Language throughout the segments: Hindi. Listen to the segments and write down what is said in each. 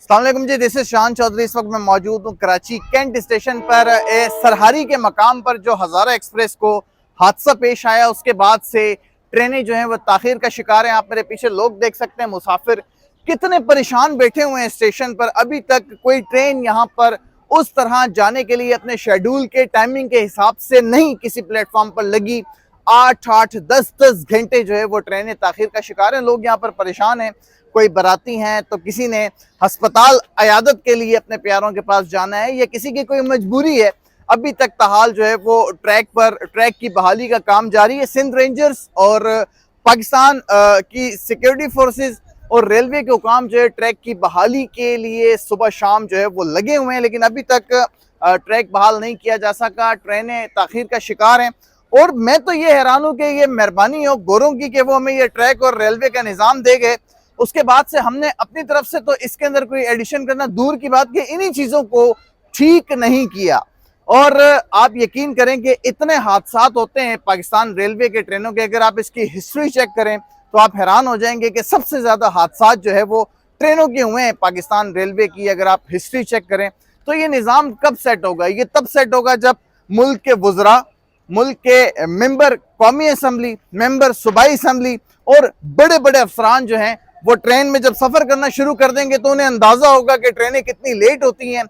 अस्सलाम वालेकुम जी, दिस इज शान चौधरी। इस वक्त मैं मौजूद हूँ कराची कैंट स्टेशन पर। सरहारी के मकाम पर जो हज़ारा एक्सप्रेस को हादसा पेश आया, उसके बाद से ट्रेनें जो हैं वो ताखीर का शिकार हैं। आप मेरे पीछे लोग देख सकते हैं, मुसाफिर कितने परेशान बैठे हुए हैं स्टेशन पर। अभी तक कोई ट्रेन यहाँ पर उस तरह जाने के लिए अपने शेड्यूल के टाइमिंग के हिसाब से नहीं किसी प्लेटफॉर्म पर लगी। 8-8 10-10 घंटे जो है वो ट्रेनें ताखीर का शिकार हैं। लोग यहाँ पर परेशान हैं, कोई बराती हैं तो किसी ने अस्पताल अयादत के लिए अपने प्यारों के पास जाना है, या किसी की कोई मजबूरी है। अभी तक ताहाल जो है वो ट्रैक की बहाली का काम जारी है। सिंध रेंजर्स और पाकिस्तान की सिक्योरिटी फोर्सेस और रेलवे के हुकाम जो है ट्रैक की बहाली के लिए सुबह शाम जो है वो लगे हुए हैं, लेकिन अभी तक ट्रैक बहाल नहीं किया जा सका। ट्रेनें ताखीर का शिकार हैं। और मैं तो ये हैरान हूँ कि ये मेहरबानी हो गोरों की कि वो हमें ये ट्रैक और रेलवे का निज़ाम दे गए। उसके बाद से हमने अपनी तरफ से तो इसके अंदर कोई एडिशन करना दूर की बात, कि इन्हीं चीज़ों को ठीक नहीं किया। और आप यकीन करें कि इतने हादसात होते हैं पाकिस्तान रेलवे के ट्रेनों के, अगर आप इसकी हिस्ट्री चेक करें तो आप हैरान हो जाएंगे कि सबसे ज़्यादा हादसात जो है वो ट्रेनों के हुए हैं पाकिस्तान रेलवे की। अगर आप हिस्ट्री चेक करें तो ये निज़ाम कब सेट होगा? ये तब सेट होगा जब मुल्क के वुज़रा, मुल्क के मेंबर कौमी असम्बली, मेंबर सूबाई असम्बली और बड़े बड़े अफसरान जो हैं वो ट्रेन में जब सफ़र करना शुरू कर देंगे तो उन्हें अंदाज़ा होगा कि ट्रेनें कितनी लेट होती हैं,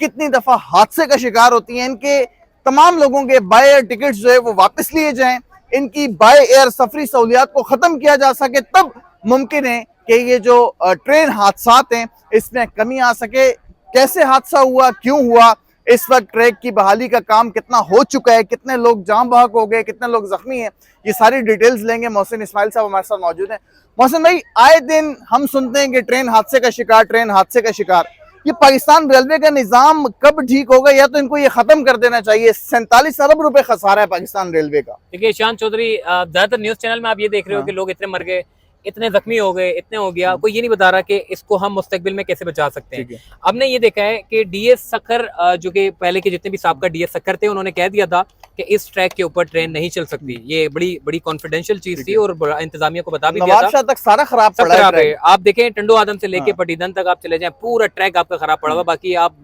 कितनी दफ़ा हादसे का शिकार होती हैं। इनके तमाम लोगों के बाय एयर टिकट्स जो है वो वापस लिए जाएं, इनकी बाय एयर सफरी सहूलियात को ख़त्म किया जा सके, तब मुमकिन है कि ये जो ट्रेन हादसात हैं इसमें कमी आ सके। कैसे हादसा हुआ, क्यों हुआ, इस वक्त ट्रैक की बहाली का काम कितना हो चुका है, कितने लोग जान बहक हो गए, कितने लोग जख्मी हैं, ये सारी डिटेल्स लेंगे। मोहसिन इस्माइल साहब हमारे साथ मौजूद हैं। मोहसिन भाई, आए दिन हम सुनते हैं कि ट्रेन हादसे का शिकार, ट्रेन हादसे का शिकार। ये पाकिस्तान रेलवे का निज़ाम कब ठीक होगा, या तो इनको ये खत्म कर देना चाहिए? 47 अरब रुपए खसारा है पाकिस्तान रेलवे का। देखिए शान चौधरी, ज्यादातर न्यूज चैनल में आप ये देख रहे हो कि लोग इतने मर गए, इतने जख्मी हो गए, इतने हो गया, कोई ये नहीं बता रहा कि इसको हम मुस्तकबिल में कैसे बचा सकते हैं। हमने ये देखा है कि डीएस सखर, जो कि पहले के जितने भी साहब डीएस सखर थे, उन्होंने कह दिया था कि इस ट्रैक के ऊपर ट्रेन नहीं चल सकती। ये बड़ी बड़ी कॉन्फिडेंशियल चीज थी और इंतजामिया को बता भी दिया था। तक सारा खराब है। आप देखें टंडो आदम से लेके पटीदन तक आप चले जाएं, पूरा ट्रैक आपका खराब पड़ा हुआ। बाकी आप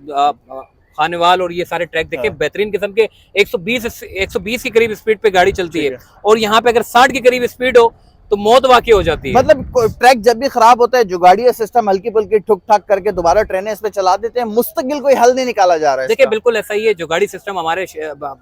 खानेवाल और ये सारे ट्रैक देखें, बेहतरीन किस्म के 120 के करीब स्पीड पे गाड़ी चलती है, और यहाँ पे अगर 60 के करीब स्पीड हो तो मौत वाकई हो जाती है। मतलब ट्रैक जब भी खराब होता है, जुगाड़िया सिस्टम हल्की फुल्की ठुक ठाक करके दोबारा ट्रेनें इस पे चला देते हैं, मुस्तकिल कोई हल नहीं निकाला जा रहा है। देखिए बिल्कुल ऐसा ही है, जुगाड़ी सिस्टम हमारे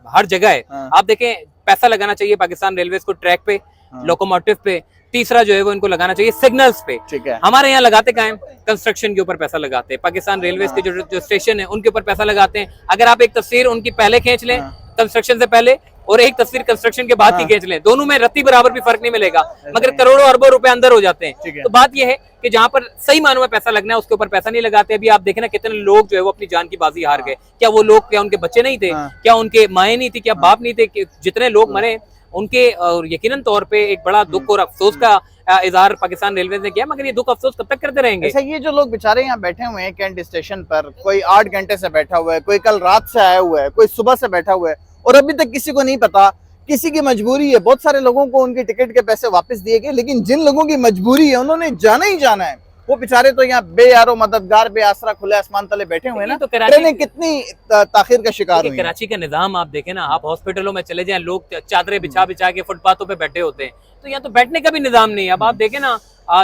हर जगह है। आप देखें, पैसा लगाना चाहिए पाकिस्तान रेलवेज को ट्रैक पे, लोकोमोटिव पे। तीसरा जो है वो इनको लगाना चाहिए सिग्नल्स पे। ठीक है, हमारे यहाँ लगाते कहाँ हैं? कंस्ट्रक्शन के ऊपर पैसा लगाते हैं। पाकिस्तान रेलवेज के जो स्टेशन है उनके ऊपर पैसा लगाते हैं। अगर आप एक तस्वीर उनकी पहले खींच लें कंस्ट्रक्शन से पहले, और एक तस्वीर कंस्ट्रक्शन के बाद की खींच लें, दोनों में रत्ती बराबर भी फर्क नहीं मिलेगा, मगर करोड़ों अरबों रुपए अंदर हो जाते हैं। तो बात यह है कि जहां पर सही मानों में पैसा लगना है उसके ऊपर पैसा नहीं लगाते। अभी आप देखें ना, कितने लोग जो है वो अपनी जान की बाजी हार गए। क्या वो लोग, क्या उनके बच्चे नहीं थे, क्या उनके माएँ नहीं थी, क्या बाप नहीं थे? जितने लोग मरे उनके यकीनन तौर पे एक बड़ा दुख और अफसोस का इजहार पाकिस्तान रेलवे ने किया, मगर ये दुख अफसोस कब तक करते रहेंगे? अच्छा, ये जो लोग बेचारे यहाँ बैठे हुए हैं कैंट स्टेशन पर, कोई 8 घंटे से बैठा हुआ है, कोई कल रात से आया हुआ है, कोई सुबह से बैठा हुआ है, और अभी तक किसी को नहीं पता, किसी की मजबूरी है। बहुत सारे लोगों को उनके टिकट के पैसे वापस दिए गए, लेकिन जिन लोगों की मजबूरी है उन्होंने जाना ही जाना है, वो बेचारे तो यहाँ बेयारो मददगार बेआसरा खुले आसमान तले बैठे हुए हैं ना। तो ट्रेनें कितनी ताखीर का शिकार हुई। कराची का निजाम आप देखें ना, आप हॉस्पिटलों में चले जाएं, लोग चादरें बिछा बिछा के फुटपाथों पे बैठे होते हैं, तो यहाँ तो बैठने का भी निजाम नहीं है। अब आप देखें ना,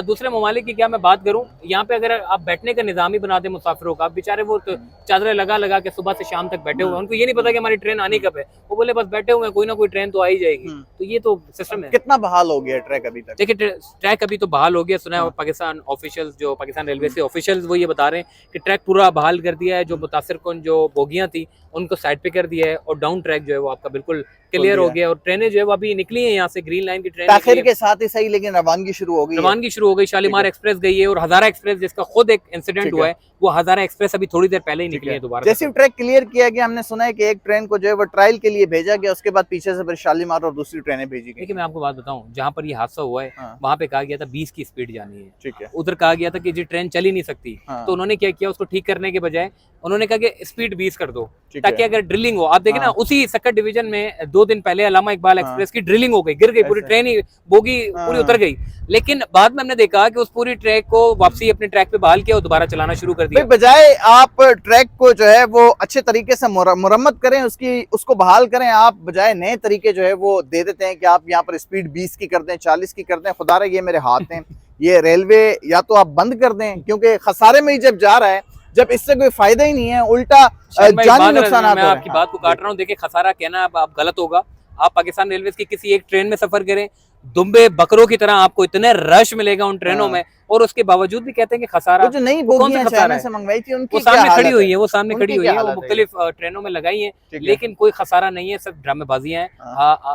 दूसरे ममालिक की क्या मैं बात करूं, यहाँ पे अगर आप बैठने का निजाम ही बना दे मुसाफिरों का, बेचारे वो तो चादरें लगा लगा के सुबह से शाम तक बैठे हुए, उनको ये नहीं पता कि हमारी ट्रेन आनी कब है। वो बोले बस बैठे हुए हैं, कोई ना कोई ट्रेन तो आ ही जाएगी। तो ये तो सिस्टम है। कितना बहाल हो गया ट्रैक अभी तक? देखिए ट्रैक अभी तो बहाल हो गया, सुना है पाकिस्तान ऑफिशियल्स, जो पाकिस्तान रेलवे से ऑफिशियल्स, वो ये बता रहे हैं कि ट्रैक पूरा बहाल कर दिया है। जो मुतासिर कौन जो बोगियां थी उनको साइड पे कर दिया है, और डाउन ट्रैक जो है वो आपका बिल्कुल क्लियर हो गया, और ट्रेनें जो है वो अभी निकली हैं यहाँ से, ग्रीन लाइन की ट्रेन ताखीर के साथ ही सही, लेकिन रवानगी शुरू हो गई। रवानगी शुरू हो गई, शालीमार एक्सप्रेस गई है, और हज़ारा एक्सप्रेस जिसका खुद एक इंसिडेंट हुआ है, वो हज़ारा एक्सप्रेस अभी थोड़ी देर पहले ही निकली है दोबारा। जैसे ट्रैक क्लियर किया गया, हमने सुना है कि एक ट्रेन को जो है वो ट्रायल के लिए भेजा गया, उसके बाद पीछे से फिर शालीमार और दूसरी ट्रेनें भेजी गई। देखिए मैं आपको बात बताऊं, जहाँ पर ये हादसा हुआ है वहाँ पे कहा गया था 20 की स्पीड जानी है। ठीक है। उधर कहा गया था कि जी ट्रेन चल ही नहीं सकती। तो उन्होंने क्या किया, उसको ठीक करने के बजाय उन्होंने कहा कि स्पीड 20 कर दो, ताकि अगर ड्रिलिंग हो। आप देखें ना, उसी सक्कर डिवीजन में 2 दिन पहले अल्लामा इकबाल एक्सप्रेस की ड्रिलिंग हो गई, गिर गई पूरी ट्रेन ही, बोगी पूरी उतर गई। लेकिन बाद में हमने देखा कि उस पूरी ट्रैक को वापसी अपने ट्रैक पे बहाल किया और दोबारा चलाना शुरू कर दिया। बजाय आप ट्रैक को जो है वो अच्छे तरीके से मुरम्मत करें, उसको बहाल करें, आप बजाय नए तरीके जो है वो दे देते हैं कि आप यहाँ पर स्पीड 20 की कर दें, 40 की कर दें। खुदा रहा ये मेरे हाथ हैं, ये रेलवे या तो आप बंद कर दें, क्योंकि खसारे में ही जब जा रहा है, जब इससे कोई फायदा ही नहीं है, उल्टा जानी नुकसान। मैं आपकी बात को काट रहा हूँ, देखिए खसारा कहना आप गलत होगा। आप पाकिस्तान रेलवे की किसी एक ट्रेन में सफर करें, दुम्बे बकरों की तरह आपको इतने रश मिलेगा उन ट्रेनों में, और उसके बावजूद भी कहते हैं कि खसारा। जो नई बोगियां चाइना से मंगवाई थी उनकी वो सामने खड़ी हुई है, वो सामने खड़ी हुई है, वो है? मुख्तलिफ ट्रेनों में लगाई है, लेकिन कोई खसारा नहीं है, सब ड्रामेबाजियां हैं।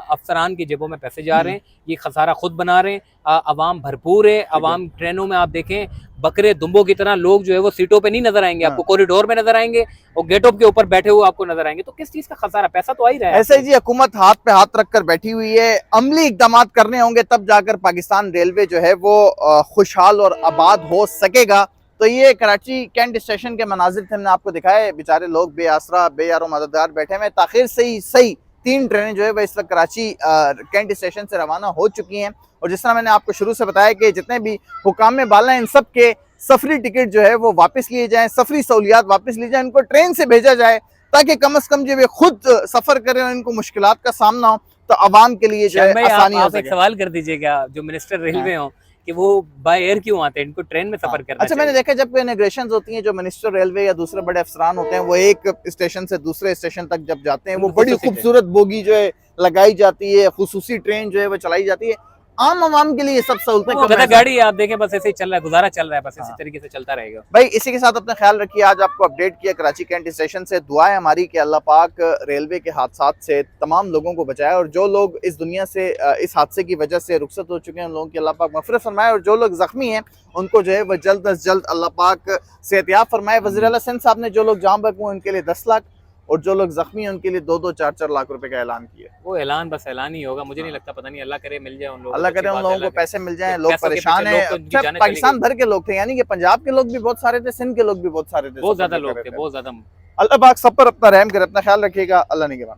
अफसरान की जेबों में पैसे जा रहे हैं, ये खसारा खुद बना रहे हैं। अवाम भरपूर है, अवाम ट्रेनों में आप देखें बकरे दुम्बों की तरह, लोग जो है वो सीटों पे नहीं नजर आएंगे आपको, कॉरिडोर में नजर आएंगे और गेटों के ऊपर बैठे हुए आपको नजर आएंगे। तो किस चीज का खसारा? पैसा तो आ ही रहा है। ऐसे ही जी हुकूमत हाथ पे हाथ रखकर बैठी हुई है, अमली इकदाम करने होंगे तब जाकर पाकिस्तान रेलवे जो है वो खुशहाल और आबाद हो सकेगा। तो ये कराची कैंट स्टेशन के मनाजिर थे, हमने आपको दिखाए। बेचारे लोग बेआसरा बेयारो मददगार बैठे हुए, ताखिर से ही सही 3 ट्रेनें जो है वह इस वक्त कराची कैंट स्टेशन से रवाना हो चुकी हैं। और जिस तरह मैंने आपको शुरू से बताया कि जितने भी हुकाम में बाला हैं, इन सब के सफरी टिकट जो है वो वापस लिए जाएं, सफरी सहूलियात वापस ली जाए, इनको ट्रेन से भेजा जाए, ताकि कम से कम जब ये खुद सफर करें और इनको मुश्किलात का सामना हो तो आवाम के लिए जो है आसानी हो सके। एक सवाल कर दीजिएगा, जो मिनिस्टर रेलवे हो कि वो बाय एयर क्यों आते हैं, इनको ट्रेन में सफर करना अच्छा, मैंने देखा जब कोई इनॉग्रेशन होती है, जो मिनिस्टर रेलवे या दूसरे बड़े अफसरान होते हैं, वो एक स्टेशन से दूसरे स्टेशन तक जब जाते हैं, वो बड़ी खूबसूरत बोगी जो है लगाई जाती है, खुसूसी ट्रेन जो है वो चलाई जाती है। आम आवाम के लिए सब सहूलतें गाड़ी आप देखें बस ऐसे ही चल रहा है, गुजारा चल रहा है, बस इसी तरीके से चलता रहेगा। भाई इसी के साथ अपना ख्याल रखिए। आज आपको अपडेट किया कराची कैंट स्टेशन से। दुआ है हमारी कि अल्लाह पाक रेलवे के हादसात से तमाम लोगों को बचाए, और जो लोग इस दुनिया से इस हादसे की वजह से रुखसत हो चुके हैं उन लोगों की अल्लाह पाक मग़फ़िरत फरमाए, और जो लोग जख्मी हैं उनको जो है वह जल्द अज जल्द अल्लाह पाक सेहतियाब फरमाए। वज़ीर आला सिंध साहब ने जो लोग जाम बक हुए उनके लिए 10 लाख, और जो लोग जख्मी हैं उनके लिए 2-2, 4-4 लाख रुपए का ऐलान किया। वो ऐलान बस ऐलान ही होगा, मुझे नहीं लगता, पता नहीं, अल्लाह करे मिल जाए उन लोगों को, अल्लाह करे उन लोगों को पैसे मिल जाएं। लोग परेशान हैं, पाकिस्तान भर के लोग थे, यानी कि पंजाब के लोग भी बहुत सारे थे, सिंध के लोग भी बहुत सारे थे, बहुत ज्यादा लोग थे, बहुत ज्यादा। अल्लाह पाक सब पर अपना रहम करे। अपना ख्याल रखिएगा। अल्लाह निगहबान।